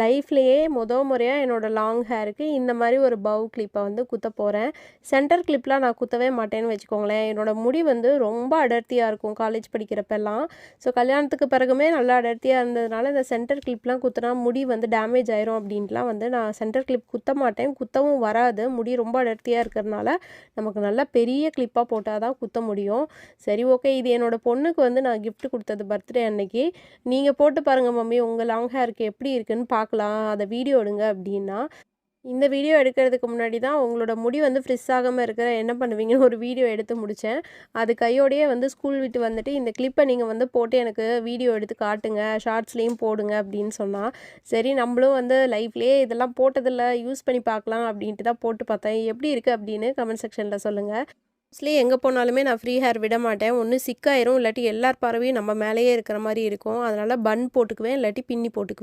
லைஃப்லேயே முறையா என்னோட லாங் ஹேருக்கு இந்த மாதிரி ஒரு பவ் கிளிப்பை வந்து குத்த போகிறேன். சென்டர் கிளிப்லாம் நான் குத்தவே மாட்டேன்னு வச்சுக்கோங்களேன். என்னோட முடி வந்து ரொம்ப அடர்த்தியாக இருக்கும் காலேஜ் படிக்கிறப்பெல்லாம். ஸோ கல்யாணத்துக்கு பிறகுமே நல்லா அடர்த்தியாக இருந்ததுனால இந்த சென்டர் கிளிப்லாம் குத்துனா முடி வந்து டேமேஜ் ஆயிரும் அப்படின்ட்டுலாம் வந்து நான் சென்டர் கிளிப் குத்த மாட்டேன். குத்தவும் வராது. முடி ரொம்ப அடர்த்தியாக இருக்கிறதுனால நமக்கு நல்லா பெரிய கிளிப்பாக போட்டால் தான் குத்த முடியும். சரி ஓகே, இது என்னோட பொண்ணுக்கு வந்து நான் கிஃப்ட் கொடுத்தது பர்த்டே அன்னைக்கு. நீங்கள் போட்டு பாருங்கள் மம்மி, உங்கள் லாங் ஹேருக்கு எப்படி இருக்குன்னு பார்க்கலாம், அதை வீடியோ எடுங்க அப்படின்னா, இந்த வீடியோ எடுக்கிறதுக்கு முன்னாடி தான் உங்களோட முடி வந்து ஃப்ரிஸ் ஆகாமல் இருக்கிற என்ன பண்ணுவீங்கன்னு ஒரு வீடியோ எடுத்து முடித்தேன். அது கையோடையே வந்து ஸ்கூல் விட்டு வந்துட்டு இந்த கிளிப்பை நீங்கள் வந்து போட்டு எனக்கு வீடியோ எடுத்து காட்டுங்க, ஷார்ட்ஸ்லேயும் போடுங்க அப்படின்னு சொன்னால், சரி நம்மளும் வந்து லைஃப்லேயே இதெல்லாம் போட்டதில்ல, யூஸ் பண்ணி பார்க்கலாம் அப்படின்ட்டு தான் போட்டு பார்த்தேன். எப்படி இருக்குது அப்படின்னு கமெண்ட் செக்ஷனில் சொல்லுங்கள். மோஸ்ட்லி எங்கே போனாலுமே நான் ஃப்ரீ ஹேர் விட மாட்டேன். ஒன்று சிக்காயிரும், இல்லாட்டி எல்லார் பார்வையும் நம்ம மேலேயே இருக்கிற மாதிரி இருக்கும். அதனால் பன் போட்டுக்குவேன், இல்லாட்டி பின்னி போட்டுக்குவேன்.